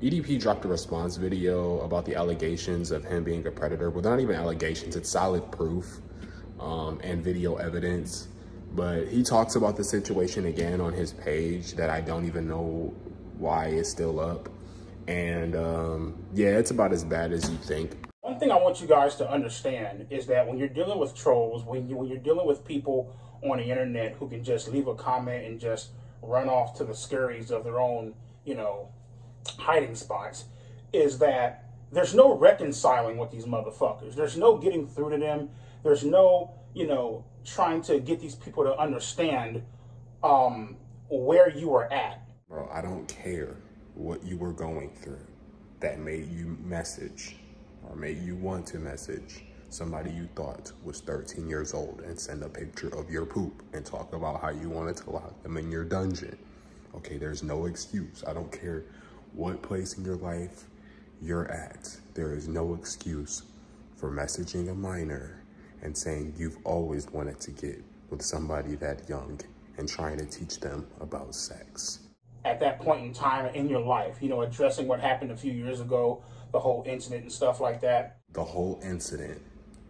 EDP dropped a response video about the allegations of him being a predator. Well, they're not even allegations, it's solid proof and video evidence. But he talks about the situation again on his page that I don't even know why it's still up. And yeah, it's about as bad as you think. One thing I want you guys to understand is that when you're dealing with trolls, when you're dealing with people on the internet who can just leave a comment and just run off to the scurries of their own, you know, hiding spots, is that there's no reconciling with these motherfuckers. There's no getting through to them. There's no, you know, trying to get these people to understand where you are at. Bro, I don't care what you were going through that made you message or made you want to message somebody you thought was 13 years old and send a picture of your poop and talk about how you wanted to lock them in your dungeon. Okay, there's no excuse. I don't care what place in your life you're at. There is no excuse for messaging a minor and saying you've always wanted to get with somebody that young and trying to teach them about sex. At that point in time in your life, you know, addressing what happened a few years ago, the whole incident and stuff like that. The whole incident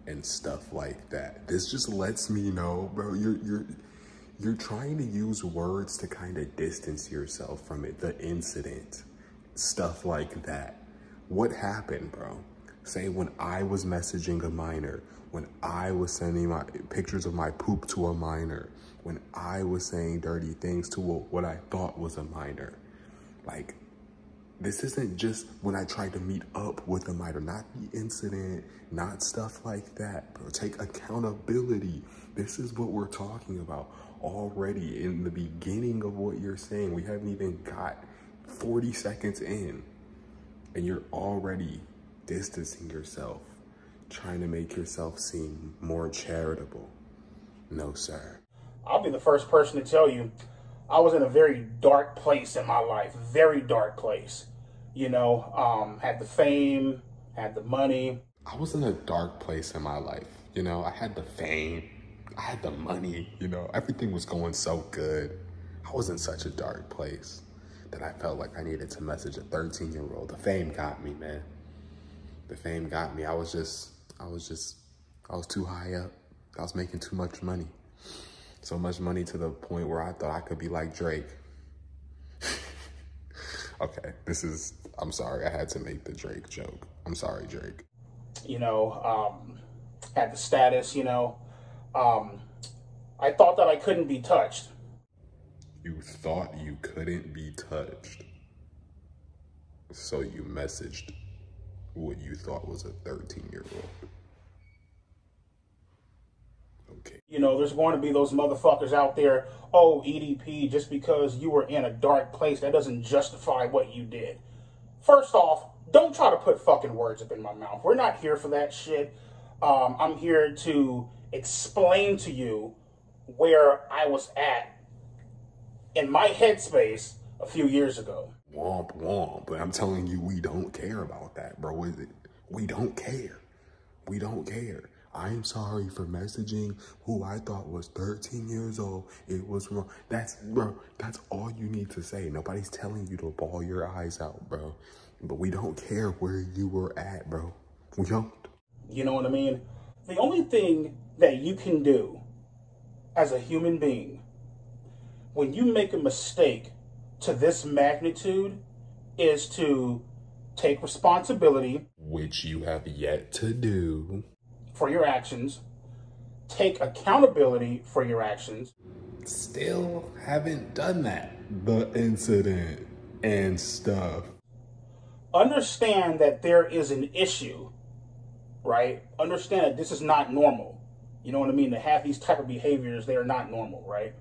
and stuff like that. This just lets me know, bro, you're trying to use words to kind of distance yourself from it. The incident, stuff like that. What happened, bro? Say when I was messaging a minor, when I was sending my pictures of my poop to a minor, when I was saying dirty things to what I thought was a minor. Like, this isn't just when I tried to meet up with a minor, not the incident, not stuff like that, bro. Take accountability. This is what we're talking about already in the beginning of what you're saying. We haven't even got 40 seconds in, and you're already distancing yourself, trying to make yourself seem more charitable. No, sir. I'll be the first person to tell you, I was in a very dark place in my life, very dark place. You know, had the fame, had the money. I was in a dark place in my life. You know, I had the fame, I had the money, you know, everything was going so good. I was in such a dark place that I felt like I needed to message a 13-year-old. The fame got me, man. The fame got me. I was too high up. I was making too much money. So much money to the point where I thought I could be like Drake. Okay, I'm sorry, I had to make the Drake joke. I'm sorry, Drake. You know, had the status, you know. I thought that I couldn't be touched. You thought you couldn't be touched. So you messaged what you thought was a 13-year-old. Okay. You know, there's going to be those motherfuckers out there, oh, EDP, just because you were in a dark place, that doesn't justify what you did. First off, don't try to put fucking words up in my mouth. We're not here for that shit. I'm here to explain to you where I was at in my headspace a few years ago. Womp womp, but I'm telling you, we don't care about that, bro. We don't care. We don't care. I'm sorry for messaging who I thought was 13 years old. It was wrong. Bro, that's all you need to say. Nobody's telling you to bawl your eyes out, bro. But we don't care where you were at, bro. We don't. You know what I mean? The only thing that you can do as a human being when you make a mistake to this magnitude is to take responsibility, which you have yet to do, for your actions, take accountability for your actions. Still haven't done that. The incident and stuff. Understand that there is an issue, right? Understand that this is not normal. You know what I mean? To have these type of behaviors, they are not normal, right?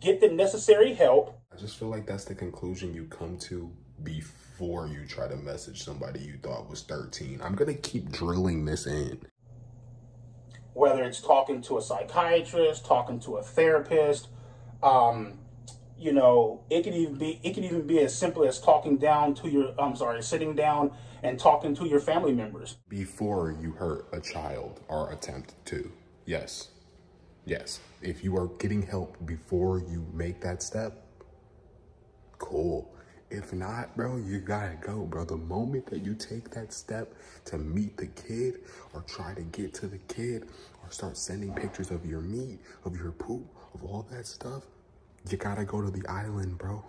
Get the necessary help. I just feel like that's the conclusion you come to before you try to message somebody you thought was 13. I'm going to keep drilling this in. Whether it's talking to a psychiatrist, talking to a therapist, you know, it could even be as simple as talking down to your, sitting down and talking to your family members. Before you hurt a child or attempt to. Yes. Yes. If you are getting help before you make that step, cool. If not, bro, you gotta go, bro. The moment that you take that step to meet the kid or try to get to the kid or start sending pictures of your meat, of your poop, of all that stuff, you gotta go to the island, bro.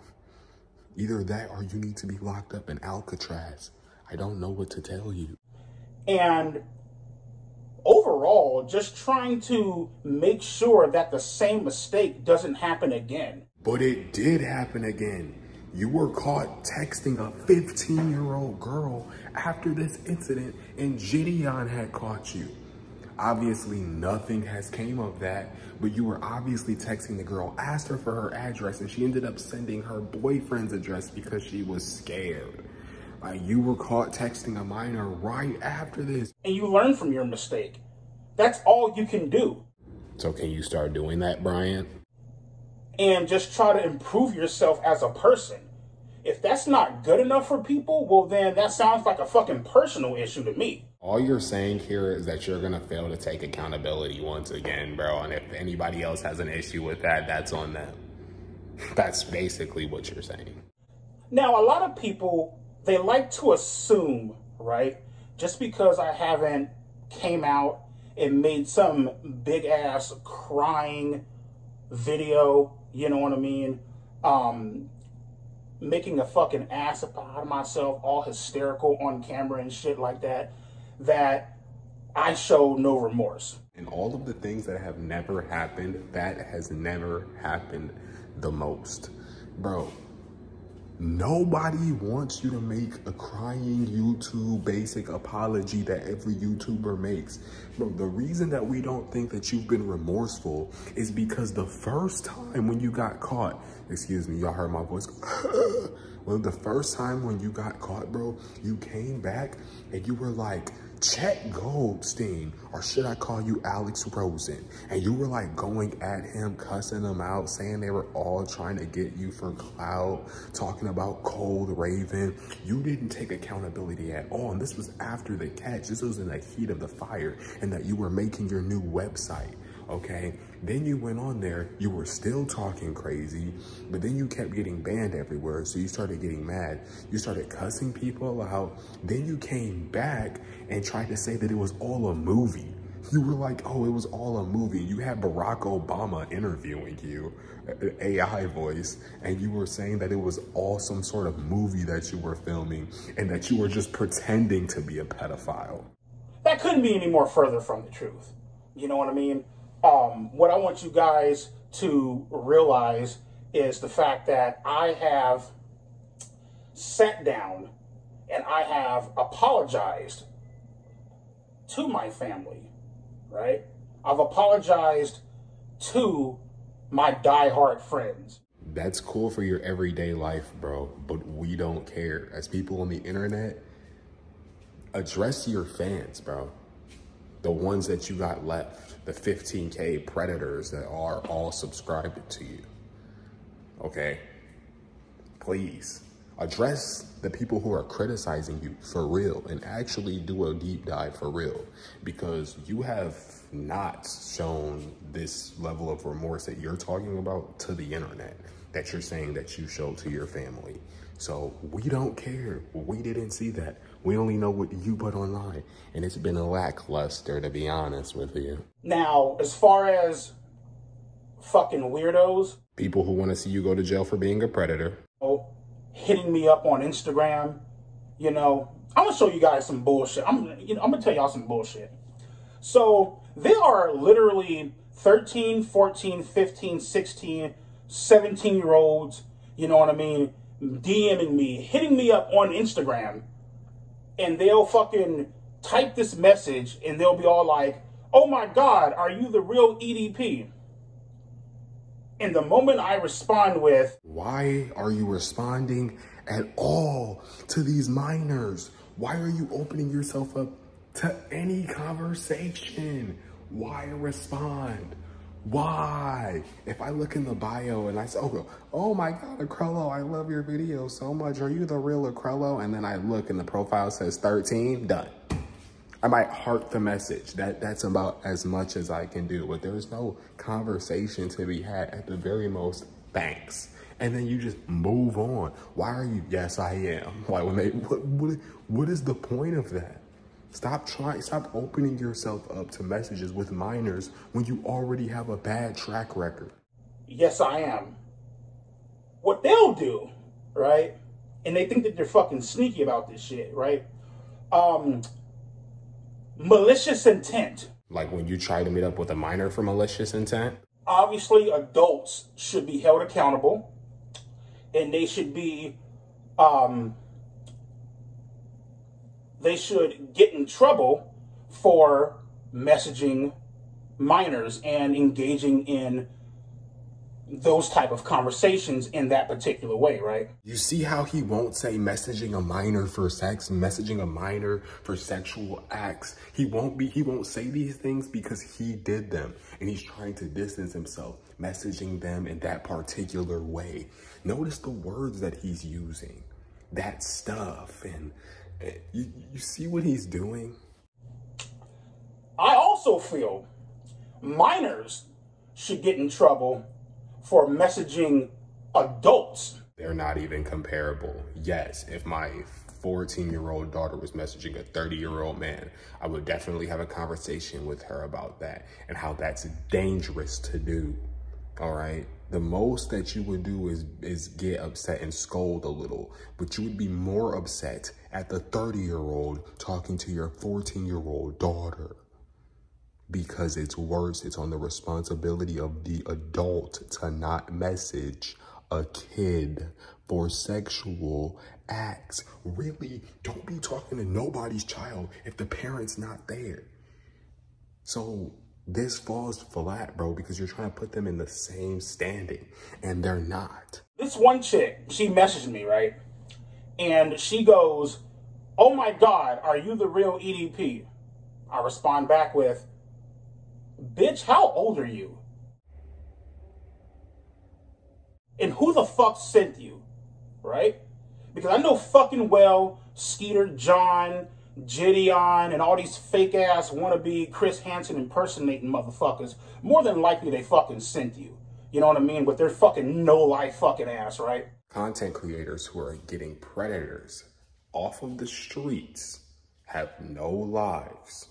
Either that or you need to be locked up in Alcatraz. I don't know what to tell you. And overall, just trying to make sure that the same mistake doesn't happen again. But it did happen again. You were caught texting a 15-year-old girl after this incident, and Gideon had caught you. Obviously, nothing has came of that, but you were obviously texting the girl, asked her for her address, and she ended up sending her boyfriend's address because she was scared. You were caught texting a minor right after this. And you learn from your mistake. That's all you can do. So can you start doing that, Brian? And just try to improve yourself as a person. If that's not good enough for people, well then that sounds like a fucking personal issue to me. All you're saying here is that you're gonna fail to take accountability once again, bro. And if anybody else has an issue with that, that's on them. That's basically what you're saying. Now, a lot of people, they like to assume, right? Just because I haven't came out and made some big ass crying video, you know what I mean? Making a fucking ass out of myself, all hysterical on camera and shit like that, that I show no remorse. And all of the things that have never happened, that has never happened the most. Bro, nobody wants you to make a crying YouTube basic apology that every YouTuber makes. Bro, the reason that we don't think that you've been remorseful is because the first time when you got caught, excuse me, y'all heard my voice. Well, the first time when you got caught, bro, you came back and you were like, Chet Goldstein, or should I call you Alex Rosen? And you were like going at him, cussing him out, saying they were all trying to get you for clout, talking about Cold Raven. You didn't take accountability at all. And this was after the catch. This was in the heat of the fire, and that you were making your new website. Okay, then you went on there, you were still talking crazy, but then you kept getting banned everywhere. So you started getting mad. You started cussing people out. Then you came back and tried to say that it was all a movie. You were like, oh, it was all a movie. You had Barack Obama interviewing you, AI voice, and you were saying that it was all some sort of movie that you were filming and that you were just pretending to be a pedophile. That couldn't be any more further from the truth. You know what I mean? What I want you guys to realize is the fact that I have sat down and I have apologized to my family, right? I've apologized to my diehard friends. That's cool for your everyday life, bro, but we don't care. As people on the internet, address your fans, bro. The ones that you got left, the 15K predators that are all subscribed to you, okay? Please, address the people who are criticizing you for real and actually do a deep dive for real, because you have not shown this level of remorse that you're talking about to the internet, that you're saying that you showed to your family. So we don't care. We didn't see that. We only know what you put online. And it's been a lackluster, to be honest with you. Now, as far as fucking weirdos, people who want to see you go to jail for being a predator, hitting me up on Instagram, you know, I'm gonna show you guys some bullshit. I'm gonna tell y'all some bullshit. So there are literally 13, 14, 15, 16, 17-year-olds, you know what I mean, DMing me, hitting me up on Instagram, and they'll fucking type this message and they'll be all like, oh my God, are you the real EDP? And the moment I respond with, why are you responding at all to these minors? Why are you opening yourself up to any conversation? Why respond? Why? If I look in the bio and I say, oh my God, Acrello, I love your video so much. Are you the real Acrello? And then I look and the profile says 13, done. I might heart the message. That's about as much as I can do, but there's no conversation to be had. At the very most, thanks. And then you just move on. Why are you, yes, I am. Like when they, what is the point of that? Stop opening yourself up to messages with minors when you already have a bad track record. Yes, I am. What they'll do, right? And they think that they're fucking sneaky about this shit, right? Malicious intent. Like when you try to meet up with a minor for malicious intent? Obviously, adults should be held accountable, and they should be, they should get in trouble for messaging minors and engaging in those type of conversations in that particular way, right? You see how he won't say messaging a minor for sex, messaging a minor for sexual acts. He won't say these things because he did them and he's trying to distance himself, messaging them in that particular way. Notice the words that he's using, that stuff, and you see what he's doing? I also feel minors should get in trouble for messaging adults. They're not even comparable. Yes, if my 14-year-old daughter was messaging a 30-year-old man, I would definitely have a conversation with her about that and how that's dangerous to do, all right? The most that you would do is get upset and scold a little, but you would be more upset at the 30-year-old talking to your 14-year-old daughter. Because it's worse, it's on the responsibility of the adult to not message a kid for sexual acts. Really, don't be talking to nobody's child if the parent's not there. So this falls flat, bro, because you're trying to put them in the same standing, and they're not. This one chick, she messaged me, right? And she goes, "Oh my God, are you the real EDP?" I respond back with, "Bitch, how old are you? And who the fuck sent you?" Right? Because I know fucking well Skeeter John, Gideon, and all these fake ass wannabe Chris Hansen impersonating motherfuckers, more than likely they fucking sent you. You know what I mean? With their fucking no-life fucking ass, right? Content creators who are getting predators off of the streets have no lives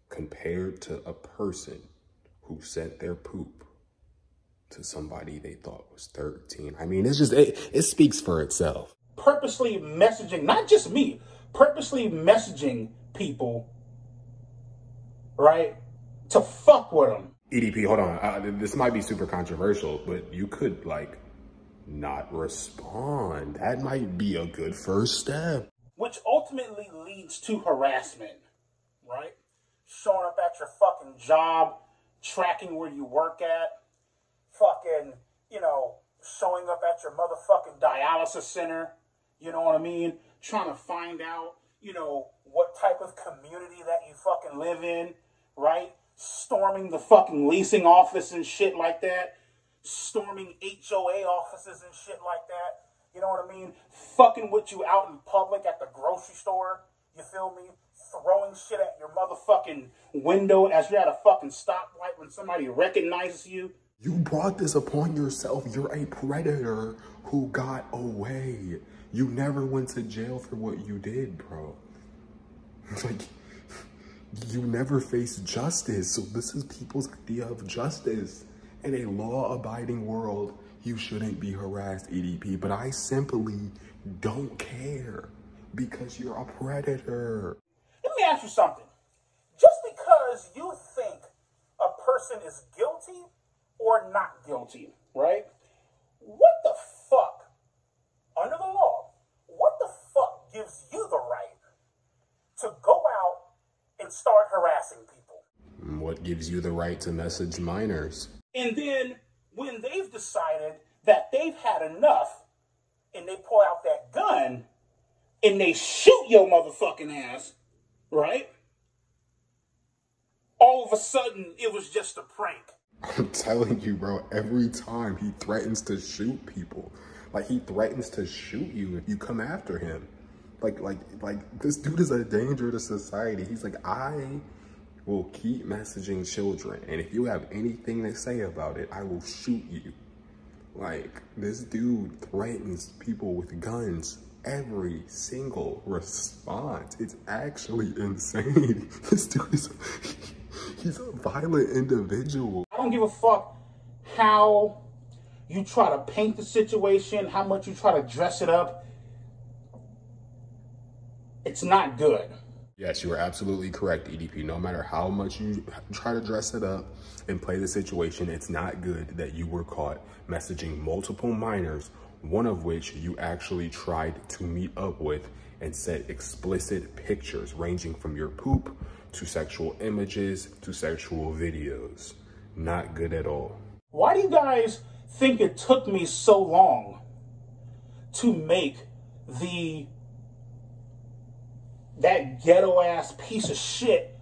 compared to a person who sent their poop to somebody they thought was 13. I mean, it's just, it speaks for itself. Purposely messaging, not just me, purposely messaging people, right, to fuck with them. EDP, hold on. This might be super controversial, but you could, like, not respond. That might be a good first step. Which ultimately leads to harassment, right? Showing up at your fucking job, tracking where you work at, fucking, you know, showing up at your motherfucking dialysis center, you know what I mean? Trying to find out, you know, what type of community that you fucking live in, right? Storming the fucking leasing office and shit like that. Storming HOA offices and shit like that. You know what I mean? Fucking with you out in public at the grocery store. You feel me? Throwing shit at your motherfucking window as you're at a fucking stoplight when somebody recognizes you. You brought this upon yourself. You're a predator who got away. You never went to jail for what you did, bro. Like, you never faced justice. So this is people's idea of justice. In a law-abiding world, you shouldn't be harassed, EDP. But I simply don't care because you're a predator. Let me ask you something. Just because you think a person is guilty or not guilty, right? What the fuck, under the law, what the fuck gives you the right to go out and start harassing people? What gives you the right to message minors? And then when they've decided that they've had enough and they pull out that gun and they shoot your motherfucking ass, right? All of a sudden, it was just a prank. I'm telling you, bro, every time he threatens to shoot people, like he threatens to shoot you if you come after him. Like this dude is a danger to society. He's like, I will keep messaging children, and if you have anything to say about it, I will shoot you. Like, this dude threatens people with guns every single response. It's actually insane. This dude is, he's a violent individual. I don't give a fuck how you try to paint the situation, how much you try to dress it up. It's not good. Yes, you are absolutely correct, EDP. No matter how much you try to dress it up and play the situation, it's not good that you were caught messaging multiple minors, one of which you actually tried to meet up with and sent explicit pictures ranging from your poop to sexual images to sexual videos. Not good at all. Why do you guys think it took me so long to make that ghetto ass piece of shit,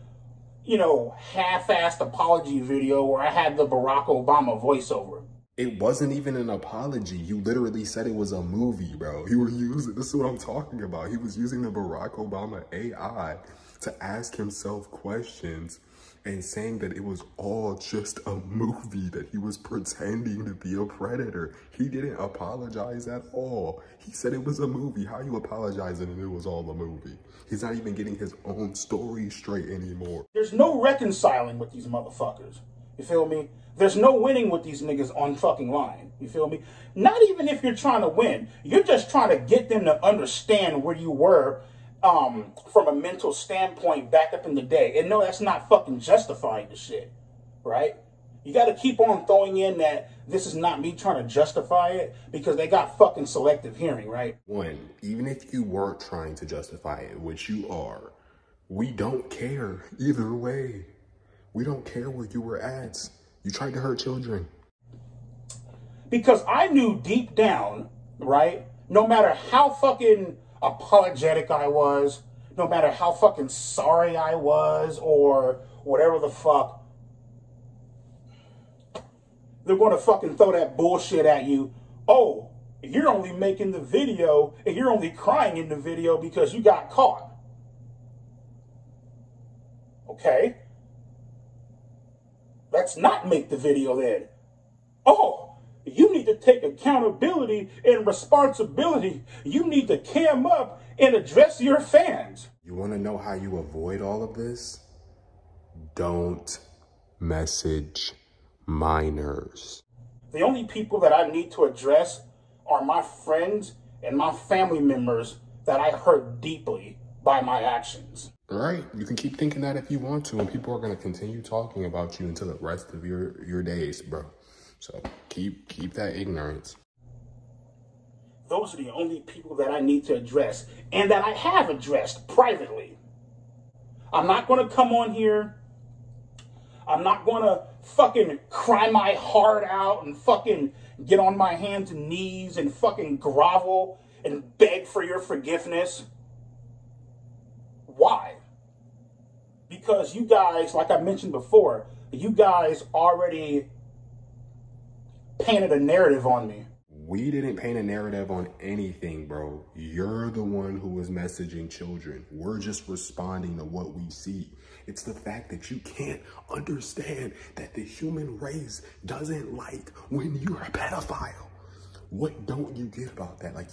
you know, half-assed apology video where I had the Barack Obama voiceover? It wasn't even an apology. You literally said it was a movie, bro. You were using, this is what I'm talking about. He was using the Barack Obama AI to ask himself questions and saying that it was all just a movie, that he was pretending to be a predator. He didn't apologize at all. He said it was a movie. How you apologizing and it was all a movie? He's not even getting his own story straight anymore. There's no reconciling with these motherfuckers. You feel me? There's no winning with these niggas on fucking line. You feel me? Not even if you're trying to win. You're just trying to get them to understand where you were from a mental standpoint back up in the day. And no, that's not fucking justifying the shit, right? You got to keep on throwing in that this is not me trying to justify it because they got fucking selective hearing, right? One, even if you weren't trying to justify it, which you are, we don't care either way. We don't care where you were at. You tried to hurt children. Because I knew deep down, right, no matter how fucking apologetic I was, no matter how fucking sorry I was or whatever the fuck, they're going to fucking throw that bullshit at you. Oh, you're only making the video and you're only crying in the video because you got caught. Okay. Let's not make the video then. Oh, you need to take accountability and responsibility. You need to cam up and address your fans. You want to know how you avoid all of this? Don't message minors. The only people that I need to address are my friends and my family members that I hurt deeply by my actions. Right? You can keep thinking that if you want to, and people are going to continue talking about you until the rest of your days, bro. So keep that ignorance. Those are the only people that I need to address and that I have addressed privately. I'm not going to come on here. I'm not going to fucking cry my heart out and fucking get on my hands and knees and fucking grovel and beg for your forgiveness. Why? Because you guys, like I mentioned before, you guys already painted a narrative on me. We didn't paint a narrative on anything, bro. You're the one who was messaging children. We're just responding to what we see. It's the fact that you can't understand that the human race doesn't like when you're a pedophile. What don't you get about that? Like,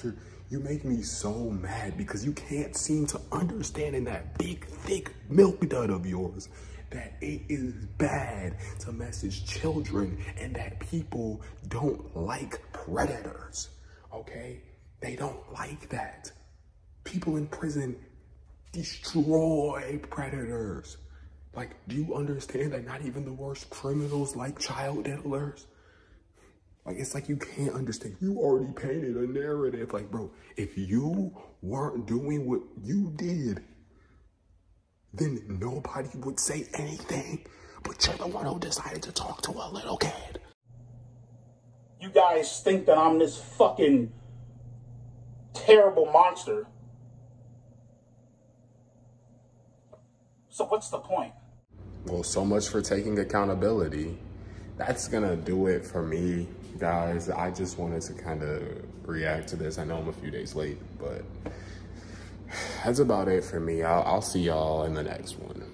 you make me so mad because you can't seem to understand in that big, thick milk dud of yours that it is bad to message children and that people don't like predators, okay? They don't like that. People in prison destroy predators. Like, do you understand that not even the worst criminals like child diddlers? Like, it's like you can't understand. You already painted a narrative. Like, bro, if you weren't doing what you did, then nobody would say anything. But you're the one who decided to talk to a little kid. You guys think that I'm this fucking terrible monster. So what's the point? Well, so much for taking accountability. That's gonna do it for me, guys. I just wanted to kind of react to this. I know I'm a few days late, but that's about it for me. I'll see y'all in the next one.